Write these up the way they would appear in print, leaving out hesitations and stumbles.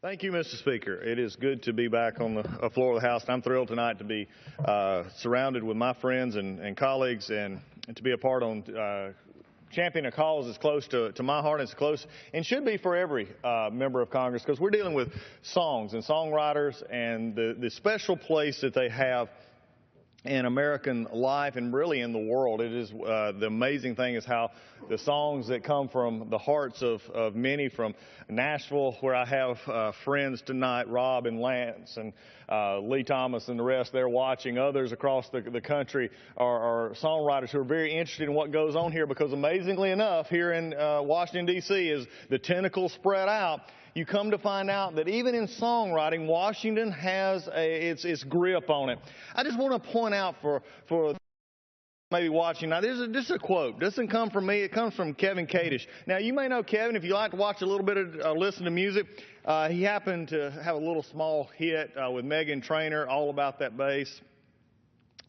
Thank you, Mr. Speaker. It is good to be back on the floor of the House. I'm thrilled tonight to be surrounded with my friends and colleagues and to be a part on championing a cause as close to my heart as close and should be for every member of Congress, because we're dealing with songs and songwriters and the special place that they have in American life and really in the world. It is the amazing thing is how the songs that come from the hearts of many from Nashville, where I have friends tonight, Rob and Lance and Lee Thomas and the rest, they're watching. Others across the country are songwriters who are very interested in what goes on here, because amazingly enough, here in Washington, D.C., as the tentacles spread out, you come to find out that even in songwriting, Washington has its grip on it. I just want to point out for maybe watching. Now, this is a quote. This doesn't come from me. It comes from Kevin Kadish. Now, you may know Kevin if you like to watch a little bit of listen to music. He happened to have a little small hit with Meghan Trainor, All About That Bass.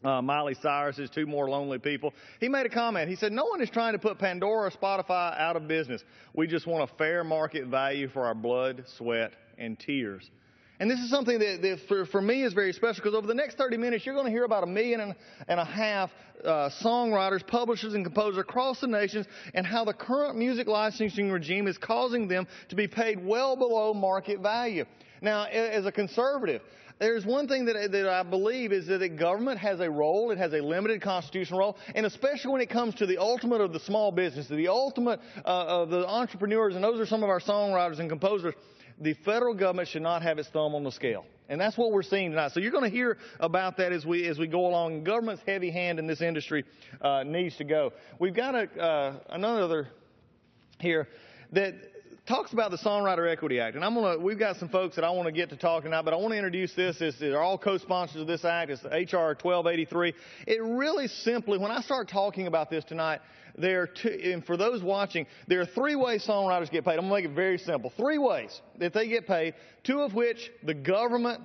Miley Cyrus is Two More Lonely People. He made a comment. He said, "No one is trying to put Pandora or Spotify out of business. We just want a fair market value for our blood, sweat, and tears." And this is something that for me is very special, because over the next 30 minutes, you're going to hear about 1.5 million songwriters, publishers, and composers across the nation, and how the current music licensing regime is causing them to be paid well below market value. Now, as a conservative, there's one thing that I believe is that the government has a role. It has a limited constitutional role, and especially when it comes to the ultimate of the small business, the ultimate of the entrepreneurs, and those are some of our songwriters and composers, the federal government should not have its thumb on the scale. And that's what we're seeing tonight. So you're going to hear about that as we go along. Government's heavy hand in this industry needs to go. We've got another here that talks about the Songwriter Equity Act. And we've got some folks that I want to get to talk tonight, but I want to introduce this. They're all co-sponsors of this act. It's H.R. 1283. It really simply, when I start talking about this tonight, and for those watching, there are 3 ways songwriters get paid. I'm going to make it very simple. 3 ways that they get paid, 2 of which the government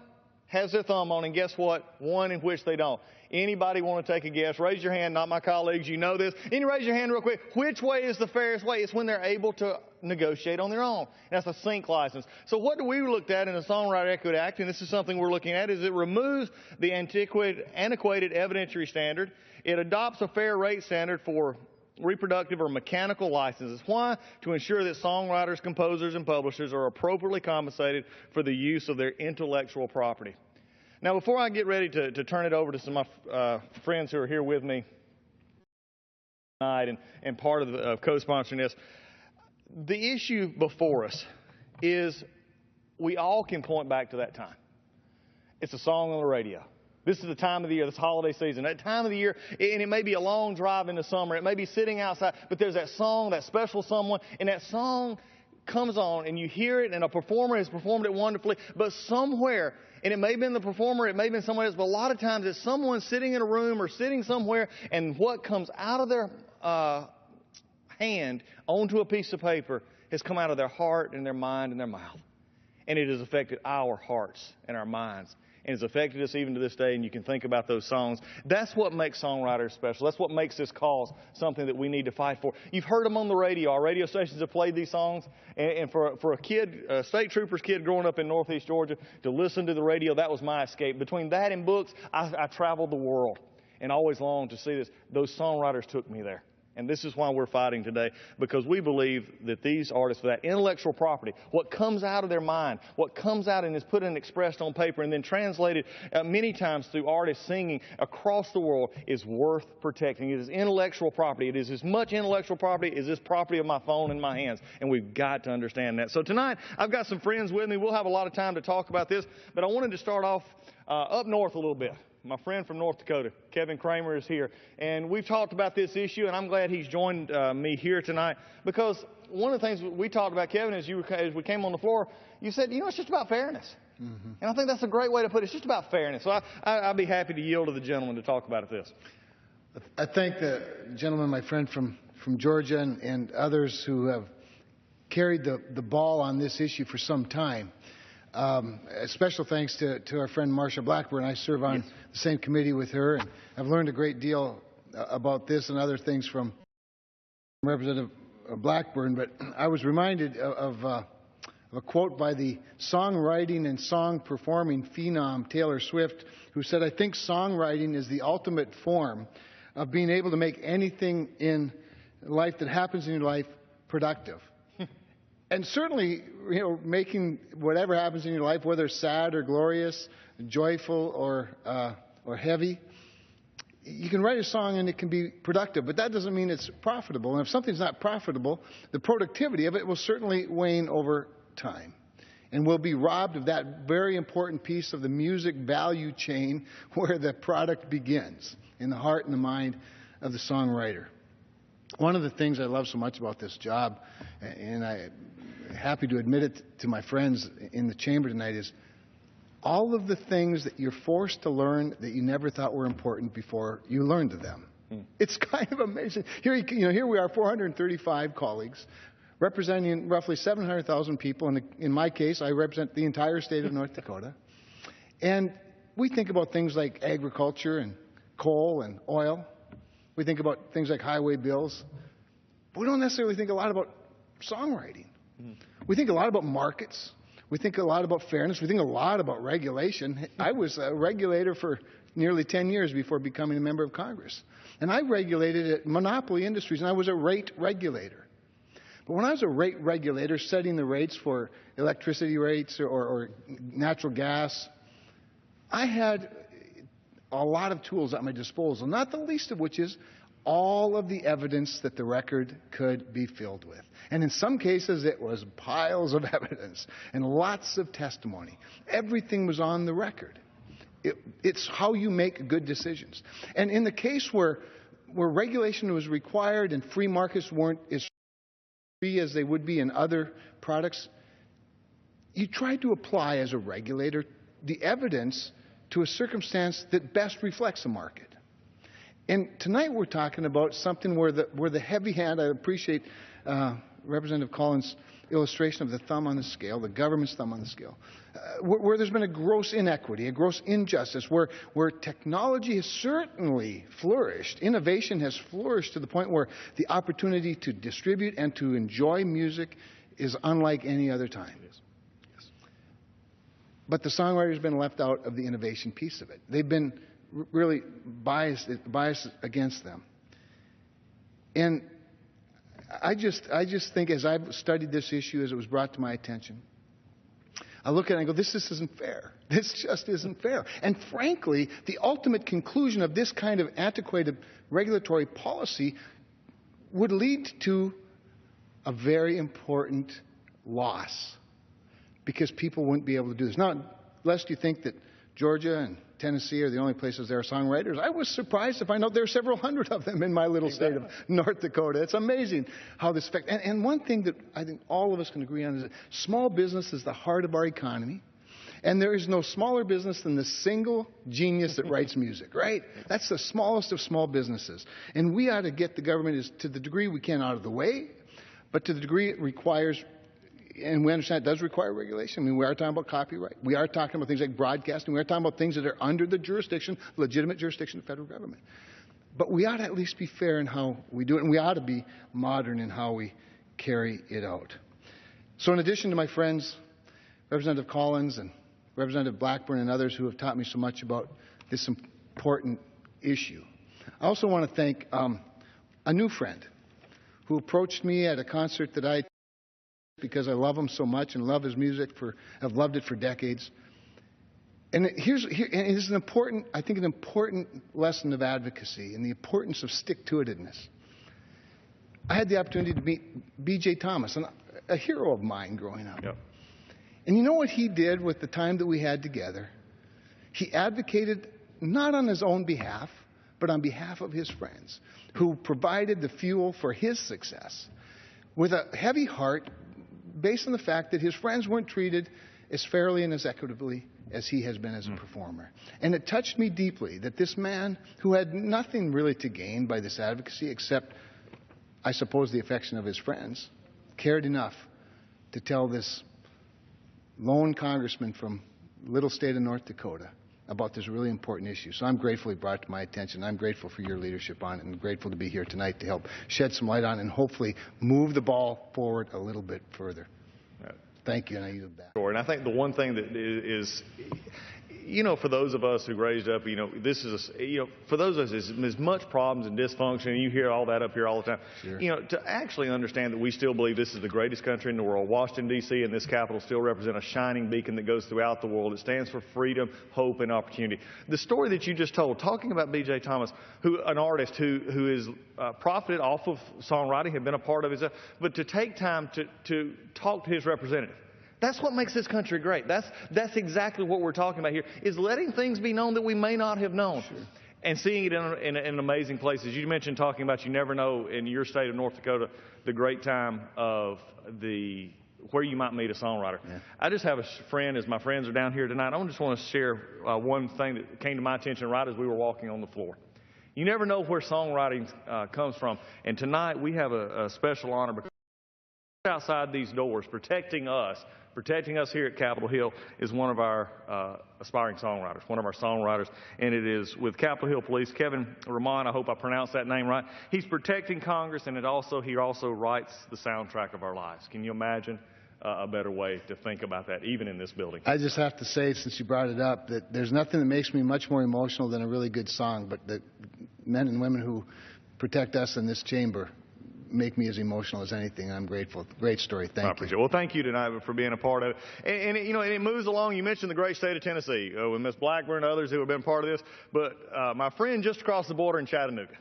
has their thumb on, and guess what? 1 in which they don't. Anybody want to take a guess? Raise your hand, not my colleagues. You know this. Any raise your hand real quick. Which way is the fairest way? It's when they're able to negotiate on their own. That's a sync license. So what do we looked at in the Songwriter Equity Act, and this is something we're looking at, is it removes the antiquated evidentiary standard. It adopts a fair rate standard for reproductive or mechanical licenses. Why? To ensure that songwriters, composers, and publishers are appropriately compensated for the use of their intellectual property. Now, before I get ready to turn it over to some of my friends who are here with me tonight and part of co-sponsoring this, the issue before us is we all can point back to that time. It's a song on the radio. This is the time of the year, this holiday season, that time of the year, and it may be a long drive in the summer. It may be sitting outside, but there's that song, that special someone, and that song comes on, and you hear it, and a performer has performed it wonderfully, but somewhere, and it may have been the performer, it may have been someone else, but a lot of times it's someone sitting in a room or sitting somewhere, and what comes out of their hand onto a piece of paper has come out of their heart and their mind and their mouth. And it has affected our hearts and our minds. And it's affected us even to this day, and you can think about those songs. That's what makes songwriters special. That's what makes this cause something that we need to fight for. You've heard them on the radio. Our radio stations have played these songs. And for a kid, a state trooper's kid growing up in Northeast Georgia, to listen to the radio, that was my escape. Between that and books, I traveled the world and always longed to see this. Those songwriters took me there. And this is why we're fighting today, because we believe that these artists, for that intellectual property, what comes out of their mind, what comes out and is put and expressed on paper and then translated many times through artists singing across the world, is worth protecting. It is intellectual property. It is as much intellectual property as this property of my phone in my hands. And we've got to understand that. So tonight, I've got some friends with me. We'll have a lot of time to talk about this, but I wanted to start off up north a little bit. My friend from North Dakota, Kevin Kramer, is here. And we've talked about this issue, and I'm glad he's joined me here tonight, because one of the things we talked about, Kevin, as we came on the floor, you said, it's just about fairness. Mm-hmm. And I think that's a great way to put it. It's just about fairness. So I'd be happy to yield to the gentleman to talk about this. I thank the gentleman, my friend from Georgia, and others who have carried the ball on this issue for some time. A special thanks to our friend Marsha Blackburn. I serve on the same committee with her, and I've learned a great deal about this and other things from Representative Blackburn. But I was reminded of of a quote by the songwriting and song performing phenom Taylor Swift, who said, "I think songwriting is the ultimate form of being able to make anything in life that happens in your life productive." And certainly, making whatever happens in your life, whether sad or glorious, joyful or heavy, you can write a song and it can be productive, but that doesn't mean it's profitable. And if something's not profitable, the productivity of it will certainly wane over time. And we'll be robbed of that very important piece of the music value chain where the product begins, in the heart and the mind of the songwriter. One of the things I love so much about this job, and I'm happy to admit it to my friends in the chamber tonight, is all of the things that you're forced to learn that you never thought were important before you learned them. It's kind of amazing. Here we are, 435 colleagues, representing roughly 700,000 people. In my case, I represent the entire state of North Dakota. And we think about things like agriculture and coal and oil. We think about things like highway bills. But we don't necessarily think a lot about songwriting. We think a lot about markets. We think a lot about fairness. We think a lot about regulation. I was a regulator for nearly 10 years before becoming a member of Congress. And I regulated at monopoly industries, and I was a rate regulator. But when I was a rate regulator setting the rates for electricity rates or natural gas, I had a lot of tools at my disposal, not the least of which is all of the evidence that the record could be filled with. And in some cases, it was piles of evidence and lots of testimony. Everything was on the record. It's how you make good decisions. And in the case where regulation was required and free markets weren't as free as they would be in other products, you tried to apply as a regulator the evidence to a circumstance that best reflects the market. And tonight we're talking about something where the heavy hand, I appreciate Representative Collins' illustration of the thumb on the scale, the government's thumb on the scale, where there's been a gross inequity, a gross injustice, where technology has certainly flourished, innovation has flourished to the point where the opportunity to distribute and to enjoy music is unlike any other time. Yes. But the songwriter's been left out of the innovation piece of it. They've been really biased against them. And I just think, as I've studied this issue, as it was brought to my attention, I look at it and I go, this isn't fair. This just isn't fair. And frankly, the ultimate conclusion of this kind of antiquated regulatory policy would lead to a very important loss, because people wouldn't be able to do this. Now, lest you think that Georgia and Tennessee are the only places there are songwriters, I was surprised to find out there are several hundred of them in my little state of North Dakota. It's amazing how this affects. And one thing that I think all of us can agree on is that small business is the heart of our economy. And there is no smaller business than the single genius that writes music, right? That's the smallest of small businesses. And we ought to get the government, to the degree we can, out of the way, but to the degree it requires. And we understand it does require regulation. I mean, we are talking about copyright. We are talking about things like broadcasting. We are talking about things that are under the legitimate jurisdiction of the federal government. But we ought to at least be fair in how we do it, and we ought to be modern in how we carry it out. So in addition to my friends, Representative Collins and Representative Blackburn and others who have taught me so much about this important issue, I also want to thank a new friend who approached me at a concert that I because I love him so much and love his music. I've loved it for decades. And it is an important lesson of advocacy and the importance of stick-to-itiveness. I had the opportunity to meet B.J. Thomas, a hero of mine growing up. Yep. And you know what he did with the time that we had together? He advocated not on his own behalf, but on behalf of his friends, who provided the fuel for his success with a heavy heart, based on the fact that his friends weren't treated as fairly and as equitably as he has been as a performer. And it touched me deeply that this man, who had nothing really to gain by this advocacy except, I suppose, the affection of his friends, cared enough to tell this lone congressman from little state of North Dakota about this really important issue. So I'm grateful he brought it to my attention. I'm grateful for your leadership on it, and grateful to be here tonight to help shed some light on it and hopefully move the ball forward a little bit further. Thank you, and I yield back. And I think the one thing that is, for those of us who raised up, this is, for those of us, as much problems and dysfunction, and you hear all that up here all the time, Sure. To actually understand that we still believe this is the greatest country in the world. Washington, D.C. and this capital still represent a shining beacon that goes throughout the world. It stands for freedom, hope, and opportunity. The story that you just told, talking about B.J. Thomas, an artist who is profited off of songwriting, had been a part of his, but to take time to talk to his representative. That's what makes this country great. That's exactly what we're talking about here, is letting things be known that we may not have known. Sure. And seeing it in amazing places. You mentioned talking about, you never know in your state of North Dakota the great time of where you might meet a songwriter. Yeah. I just have a friend, as my friends are down here tonight, I just want to share one thing that came to my attention right as we were walking on the floor. You never know where songwriting comes from. And tonight we have a special honor, because outside these doors, protecting us here at Capitol Hill, is one of our aspiring songwriters, one of our songwriters, and it is with Capitol Hill Police, Kevin Ramon. I hope I pronounced that name right. He's protecting Congress, and he also writes the soundtrack of our lives. Can you imagine a better way to think about that, even in this building? I just have to say, since you brought it up, that there's nothing that makes me much more emotional than a really good song, but the men and women who protect us in this chamber make me as emotional as anything. I'm grateful. Great story. Thank you. I appreciate it. Well, thank you tonight for being a part of it. And it moves along. You mentioned the great state of Tennessee with Ms. Blackburn and others who have been part of this. But my friend just across the border in Chattanooga,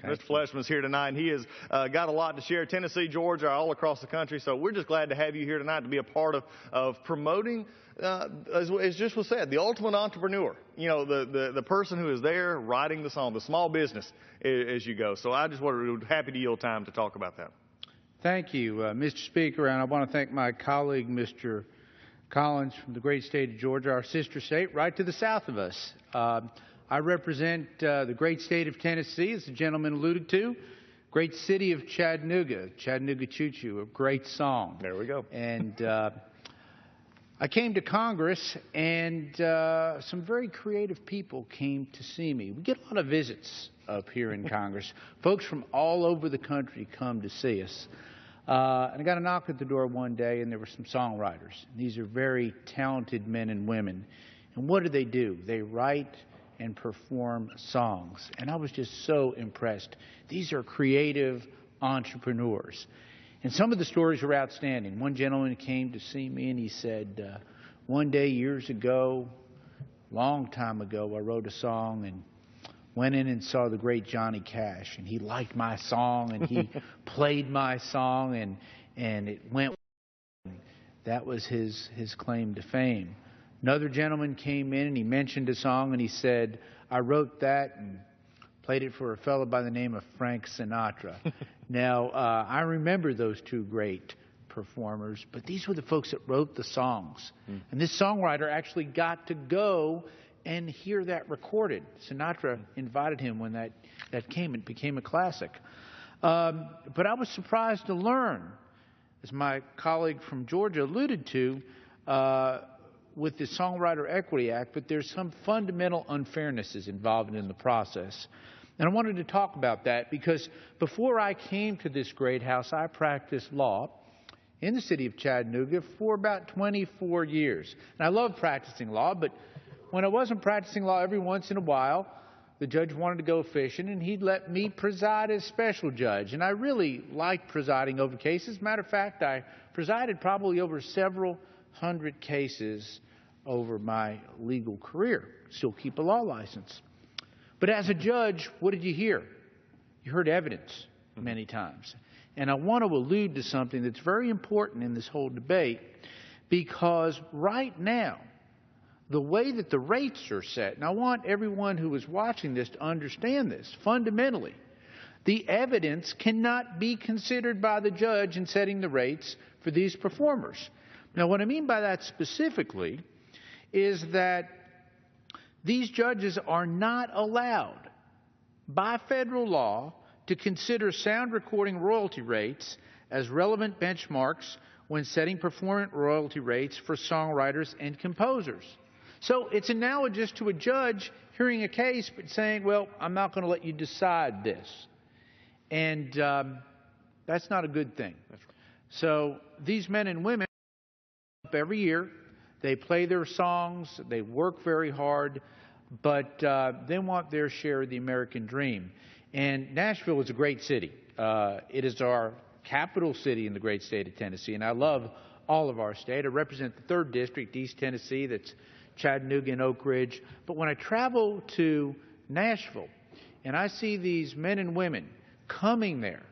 Mr. Fleshman's here tonight, and he has got a lot to share. Tennessee, Georgia, all across the country. So we're just glad to have you here tonight to be a part of promoting, as just was said, the ultimate entrepreneur. The person who is there writing the song, the small business as you go. So I just wanted to happy to yield time to talk about that. Thank you, Mr. Speaker, and I want to thank my colleague, Mr. Collins, from the great state of Georgia, our sister state, right to the south of us. I represent the great state of Tennessee, as the gentleman alluded to. Great city of Chattanooga, Chattanooga Choo Choo, a great song. There we go. And I came to Congress, and some very creative people came to see me. We get a lot of visits up here in Congress. Folks from all over the country come to see us. And I got a knock at the door one day, and there were some songwriters. And these are very talented men and women. And what do? They write and perform songs. And I was just so impressed. These are creative entrepreneurs. And some of the stories are outstanding. One gentleman came to see me, and he said, one day years ago, long time ago, I wrote a song and went in and saw the great Johnny Cash, and he liked my song, and he played my song, and it went. That was his claim to fame. Another gentleman came in, and he mentioned a song, and he said, I wrote that and played it for a fellow by the name of Frank Sinatra. Now, I remember those two great performers, but these were the folks that wrote the songs. And this songwriter actually got to go and hear that recorded. Sinatra invited him when that came. It became a classic. But I was surprised to learn, as my colleague from Georgia alluded to, with the Songwriter Equity Act, but there's some fundamental unfairnesses involved in the process. And I wanted to talk about that because before I came to this great house, I practiced law in the city of Chattanooga for about 24 years. And I love practicing law, but when I wasn't practicing law, every once in a while, the judge wanted to go fishing, and he'd let me preside as special judge. And I really liked presiding over cases. Matter of fact, I presided probably over several hundred cases over my legal career. Still keep a law license. But as a judge, what did you hear? You heard evidence many times. And I want to allude to something that's very important in this whole debate, because right now, the way that the rates are set, and I want everyone who is watching this to understand this fundamentally, the evidence cannot be considered by the judge in setting the rates for these performers. Now, what I mean by that specifically is that these judges are not allowed by federal law to consider sound recording royalty rates as relevant benchmarks when setting performance royalty rates for songwriters and composers. So it's analogous to a judge hearing a case but saying, well, I'm not going to let you decide this. And that's not a good thing. That's right. So these men and women every year. They play their songs, they work very hard, but they want their share of the American dream. And Nashville is a great city. It is our capital city in the great state of Tennessee, and I love all of our state. I represent the 3rd District, East Tennessee, that's Chattanooga and Oak Ridge. But when I travel to Nashville and I see these men and women coming there,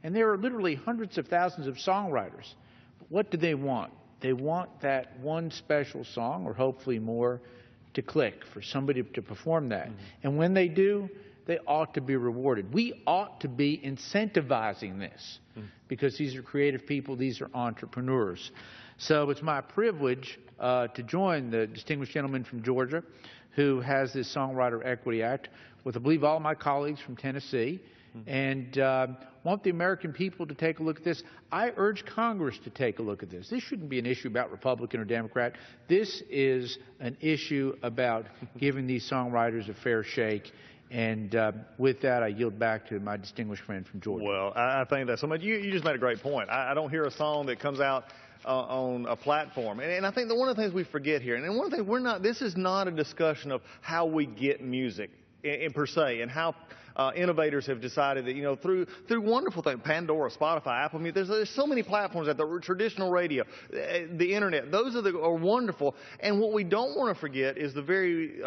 and there are literally hundreds of thousands of songwriters, but what do they want? They want that one special song, or hopefully more, to click, for somebody to perform that. And when they do, they ought to be rewarded. We ought to be incentivizing this because these are creative people, these are entrepreneurs. So it's my privilege to join the distinguished gentleman from Georgia who has this Songwriter Equity Act with, I believe, all my colleagues from Tennessee, and want the American people to take a look at this. I urge Congress to take a look at this. This shouldn't be an issue about Republican or Democrat. This is an issue about giving these songwriters a fair shake. And with that, I yield back to my distinguished friend from Georgia. Well, I think that's so much. You just made a great point. I don't hear a song that comes out on a platform. And I think that one of the things we forget here, and one of the things this is not a discussion of how we get music in per se, and how innovators have decided that, you know, through wonderful things, Pandora, Spotify, Apple Music, there's so many platforms out there, traditional radio, the internet, those are wonderful. And what we don't want to forget is the very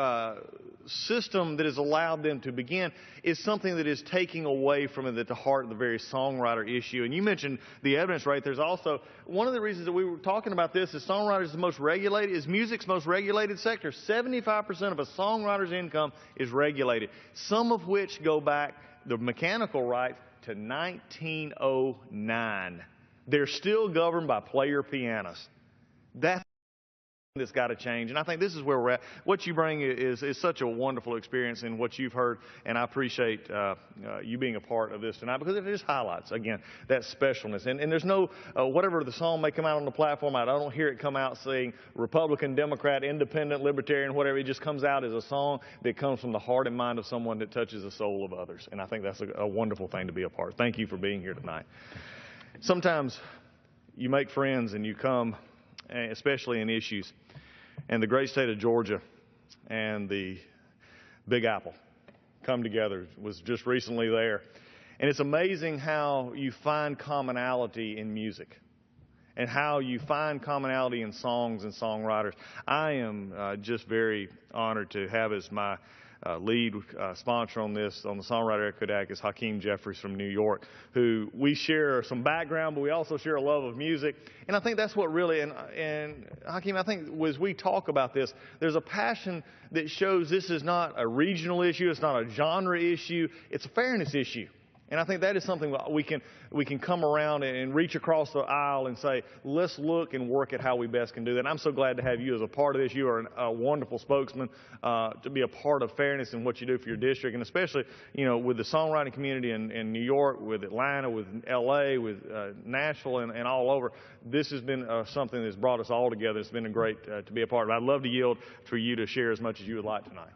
system that has allowed them to begin is something that is taking away from it at the heart of the very songwriter issue. And you mentioned the evidence rate. There's also one of the reasons that we were talking about this is songwriters is music's most regulated sector. 75% of a songwriter's income is regulated, some of which go back, the mechanical rights, to 1909. They're still governed by player pianists. That's got to change, and I think this is where we're at. What you bring is such a wonderful experience in what you've heard, and I appreciate you being a part of this tonight, because it just highlights, again, that specialness. And there's no, whatever the song may come out on the platform, I don't hear it come out saying Republican, Democrat, Independent, Libertarian, whatever. It just comes out as a song that comes from the heart and mind of someone that touches the soul of others, and I think that's a wonderful thing to be a part. Thank you for being here tonight. Sometimes you make friends and you come, especially in issues, and the great state of Georgia and the Big Apple come together. Was just recently there. And it's amazing how you find commonality in music and how you find commonality in songs and songwriters. I am just very honored to have as my lead sponsor on this, on the Songwriter Equity Act, is Hakeem Jeffries from New York, who we share some background, but we also share a love of music. And I think that's what really, and Hakeem, I think as we talk about this, there's a passion that shows this is not a regional issue, it's not a genre issue, it's a fairness issue. And I think that is something that we can come around and reach across the aisle and say, let's look and work at how we best can do that. And I'm so glad to have you as a part of this. You are a wonderful spokesman to be a part of fairness in what you do for your district, and especially, you know, with the songwriting community in New York, with Atlanta, with L.A., with Nashville, and all over. This has been something that's brought us all together. It's been great to be a part of. I'd love to yield for you to share as much as you would like tonight.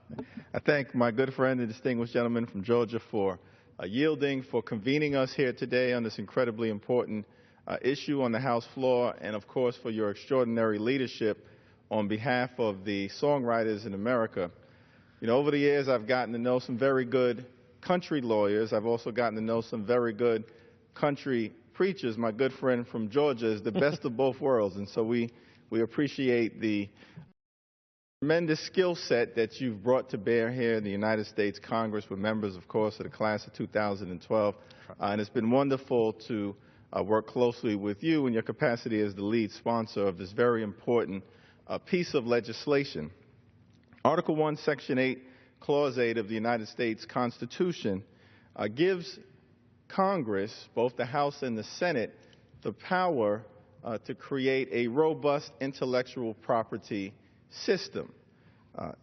I thank my good friend and distinguished gentleman from Georgia for yielding, for convening us here today on this incredibly important issue on the House floor, and of course for your extraordinary leadership on behalf of the songwriters in America. You know, over the years I've gotten to know some very good country lawyers. I've also gotten to know some very good country preachers. My good friend from Georgia is the best of both worlds, and so we appreciate the tremendous skill set that you've brought to bear here in the United States Congress. We're members, of course, of the class of 2012, and it's been wonderful to work closely with you in your capacity as the lead sponsor of this very important piece of legislation. Article 1, Section 8, Clause 8 of the United States Constitution gives Congress, both the House and the Senate, the power to create a robust intellectual property system.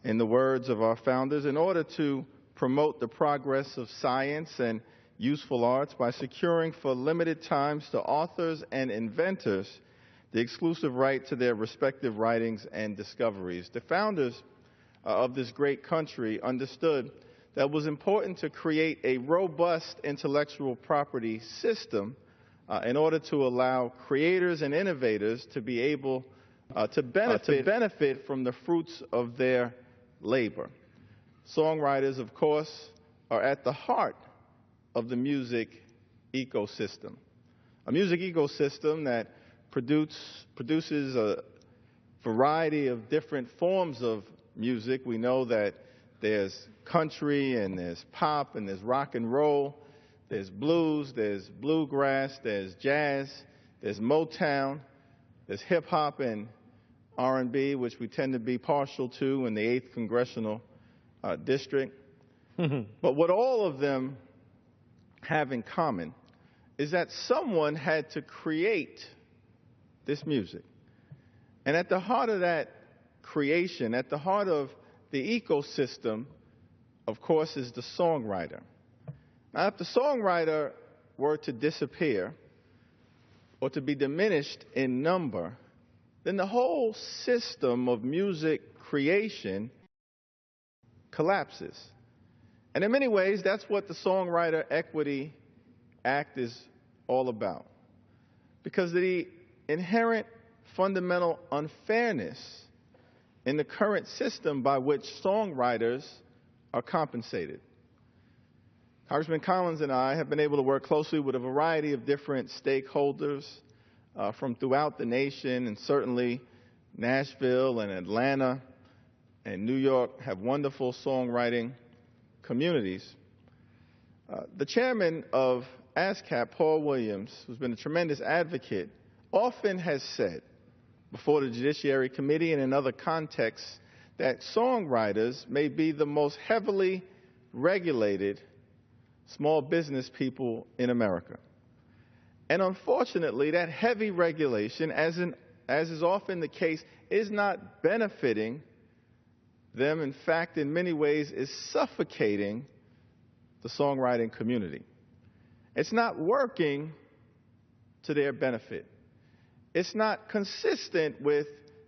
In the words of our founders, in order to promote the progress of science and useful arts by securing for limited times to authors and inventors the exclusive right to their respective writings and discoveries. The founders of this great country understood that it was important to create a robust intellectual property system in order to allow creators and innovators to be able to benefit from the fruits of their labor. Songwriters, of course, are at the heart of the music ecosystem, a music ecosystem that produces a variety of different forms of music. We know that there's country and there's pop and there's rock and roll, there's blues, there's bluegrass, there's jazz, there's Motown, there's hip hop and R&B, which we tend to be partial to in the 8th Congressional District. But what all of them have in common is that someone had to create this music. And at the heart of that creation, at the heart of the ecosystem, of course, is the songwriter. Now, if the songwriter were to disappear or to be diminished in number, then the whole system of music creation collapses. And in many ways, that's what the Songwriter Equity Act is all about. Because of the inherent fundamental unfairness in the current system by which songwriters are compensated. Congressman Collins and I have been able to work closely with a variety of different stakeholders from throughout the nation, and certainly Nashville and Atlanta and New York have wonderful songwriting communities. The chairman of ASCAP, Paul Williams, who's been a tremendous advocate, often has said before the Judiciary Committee and in other contexts that songwriters may be the most heavily regulated small business people in America. And unfortunately, that heavy regulation, as is often the case, is not benefiting them. In fact, in many ways, is suffocating the songwriting community. It's not working to their benefit. It's not consistent with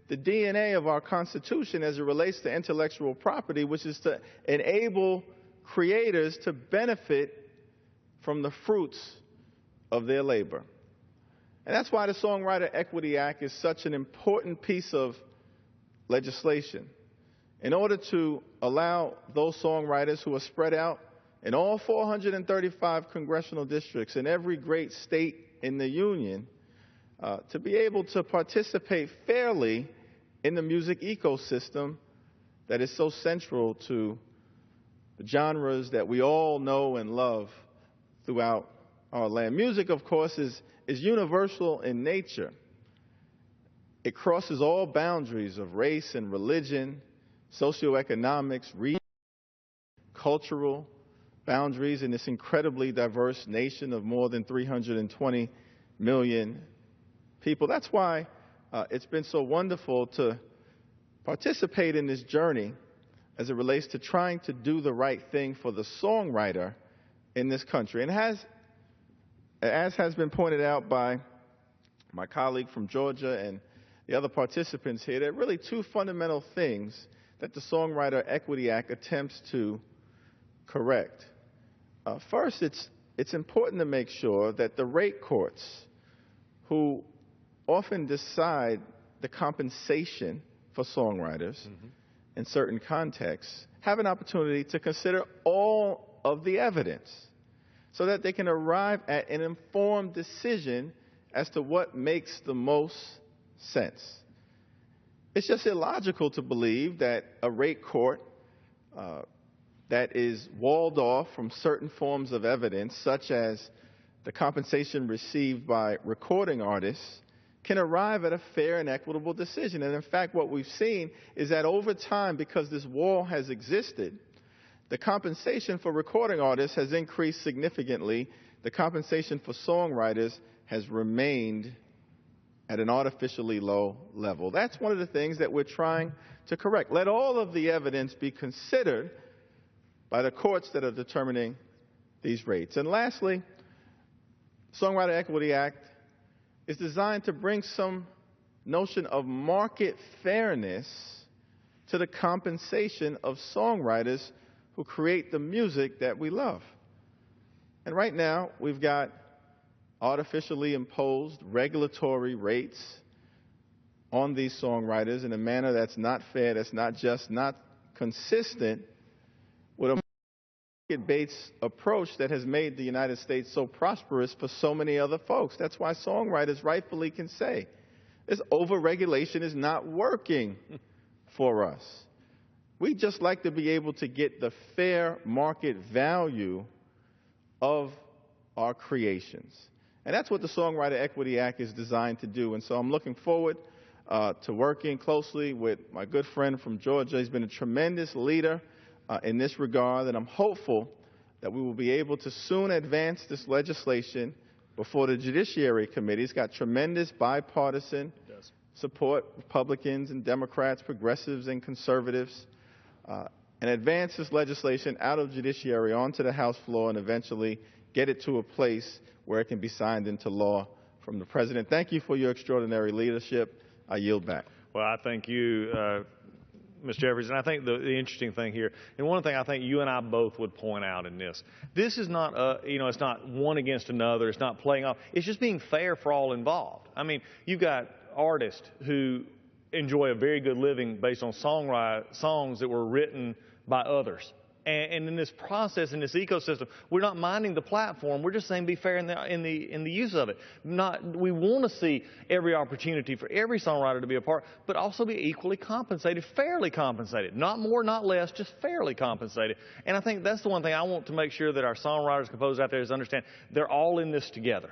the DNA of our Constitution as it relates to intellectual property, which is to enable creators to benefit from the fruits of their labor. And that's why the Songwriter Equity Act is such an important piece of legislation. In order to allow those songwriters who are spread out in all 435 congressional districts in every great state in the union to be able to participate fairly in the music ecosystem that is so central to the genres that we all know and love throughout our land. Music, of course, is universal in nature. It crosses all boundaries of race and religion, socioeconomics, region, cultural boundaries in this incredibly diverse nation of more than 320 million people. That's why it's been so wonderful to participate in this journey as it relates to trying to do the right thing for the songwriter in this country. And as has been pointed out by my colleague from Georgia and the other participants here, there are really two fundamental things that the Songwriter Equity Act attempts to correct. First, it's important to make sure that the rate courts, who often decide the compensation for songwriters in certain contexts, have an opportunity to consider all of the evidence so that they can arrive at an informed decision as to what makes the most sense. It's just illogical to believe that a rate court that is walled off from certain forms of evidence, such as the compensation received by recording artists, can arrive at a fair and equitable decision. And in fact, what we've seen is that over time, because this wall has existed, the compensation for recording artists has increased significantly. The compensation for songwriters has remained at an artificially low level. That's one of the things that we're trying to correct. Let all of the evidence be considered by the courts that are determining these rates. And lastly, the Songwriter Equity Act is designed to bring some notion of market fairness to the compensation of songwriters who create the music that we love. And right now, we've got artificially imposed regulatory rates on these songwriters in a manner that's not fair, that's not just, not consistent with a market-based approach that has made the United States so prosperous for so many other folks. That's why songwriters rightfully can say, this overregulation is not working for us. We just like to be able to get the fair market value of our creations. And that's what the Songwriter Equity Act is designed to do. And so I'm looking forward to working closely with my good friend from Georgia. He's been a tremendous leader in this regard, and I'm hopeful that we will be able to soon advance this legislation before the Judiciary Committee. It's got tremendous bipartisan support, Republicans and Democrats, progressives and conservatives, and advance this legislation out of Judiciary onto the House floor and eventually get it to a place where it can be signed into law from the President. Thank you for your extraordinary leadership. I yield back. Well, I thank you, Ms. Jeffries, and I think the interesting thing here, and one thing I think you and I both would point out in this is not, it's not one against another, it's not playing off, it's just being fair for all involved. I mean, you've got artists who enjoy a very good living based on songs that were written by others. And in this process, in this ecosystem, we're not minding the platform. We're just saying be fair in the use of it. We want to see every opportunity for every songwriter to be a part, but also be equally compensated, fairly compensated. Not more, not less, just fairly compensated. And I think that's the one thing I want to make sure that our songwriters, composers out there understand. They're all in this together.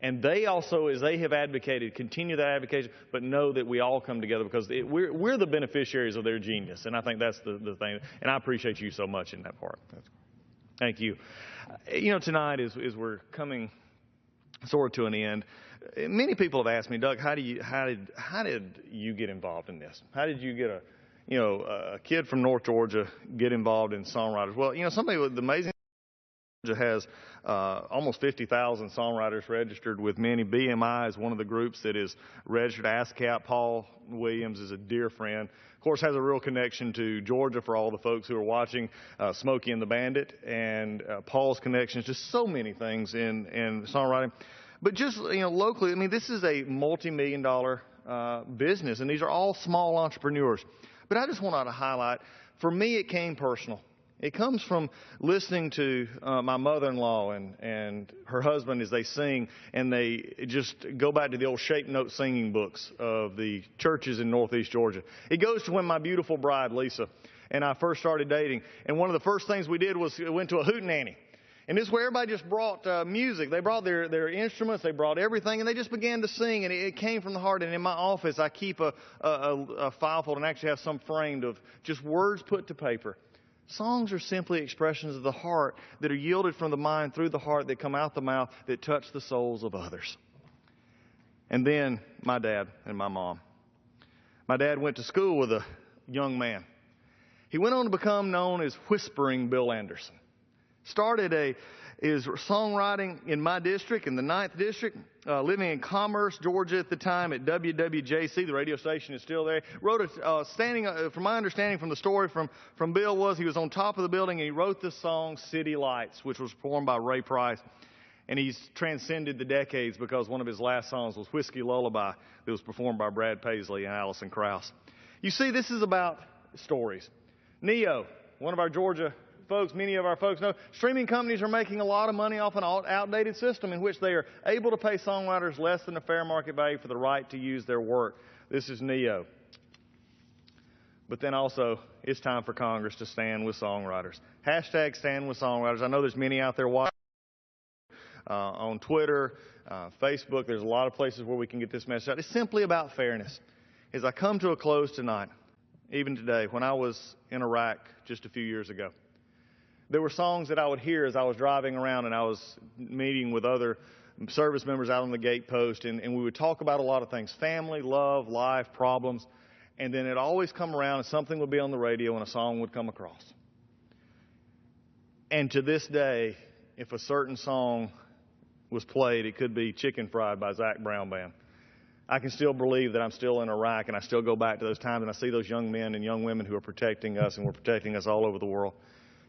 And they also, as they have advocated, continue that advocacy, but know that we all come together because we're the beneficiaries of their genius. And I think that's the thing. And I appreciate you so much in that part. Thank you. Tonight, as we're coming sort of to an end, many people have asked me, Doug, how did you get involved in this? How did you get a kid from North Georgia get involved in songwriters? Well, somebody with the amazing Georgia has almost 50,000 songwriters registered with many. BMI is one of the groups that is registered. ASCAP, Paul Williams is a dear friend. Of course, has a real connection to Georgia for all the folks who are watching, Smokey and the Bandit, and Paul's connections, just so many things in songwriting. But just, locally, I mean, this is a multi-million-dollar business, and these are all small entrepreneurs. But I just wanted to highlight, for me, it came personal. It comes from listening to my mother-in-law and her husband as they sing, and they just go back to the old shape note singing books of the churches in Northeast Georgia. It goes to when my beautiful bride, Lisa, and I first started dating. And one of the first things we did was we went to a hootenanny. And this is where everybody just brought music. They brought their instruments, they brought everything, and they just began to sing, and it came from the heart. And in my office, I keep a file folder and actually have some framed of just words put to paper. Songs are simply expressions of the heart that are yielded from the mind through the heart that come out the mouth that touch the souls of others. And then my dad and my mom. My dad went to school with a young man. He went on to become known as Whispering Bill Anderson. Started his songwriting in my district, in the 9th District, living in Commerce, Georgia at the time at WWJC. The radio station is still there. Wrote from my understanding from the story from Bill was he was on top of the building and he wrote this song, City Lights, which was performed by Ray Price. And he's transcended the decades because one of his last songs was Whiskey Lullaby that was performed by Brad Paisley and Allison Krauss. You see, this is about stories. Neo, one of our Georgia folks, many of our folks know, streaming companies are making a lot of money off an outdated system in which they are able to pay songwriters less than a fair market value for the right to use their work. This is Neo. But then also, it's time for Congress to stand with songwriters. Hashtag stand with songwriters. I know there's many out there watching on Twitter, Facebook. There's a lot of places where we can get this message out. It's simply about fairness. As I come to a close tonight, even today, when I was in Iraq just a few years ago, there were songs that I would hear as I was driving around and I was meeting with other service members out on the gate post, and we would talk about a lot of things, family, love, life, problems, and then it'd always come around and something would be on the radio and a song would come across. And to this day, if a certain song was played, it could be Chicken Fried by Zach Brown Band. I can still believe that I'm still in Iraq, and I still go back to those times, and I see those young men and young women who are protecting us, and we're protecting us all over the world.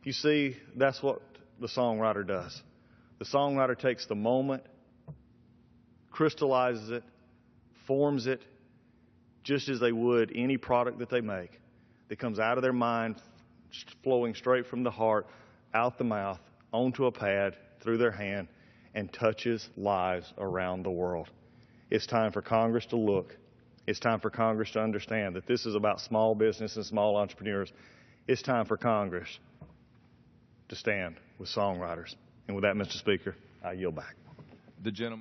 You see, that's what the songwriter does. The songwriter takes the moment, crystallizes it, forms it, just as they would any product that they make that comes out of their mind, flowing straight from the heart, out the mouth, onto a pad, through their hand, and touches lives around the world. It's time for Congress to look. It's time for Congress to understand that this is about small business and small entrepreneurs. It's time for Congress to stand with songwriters. And with that, Mr. Speaker, I yield back. The gentleman.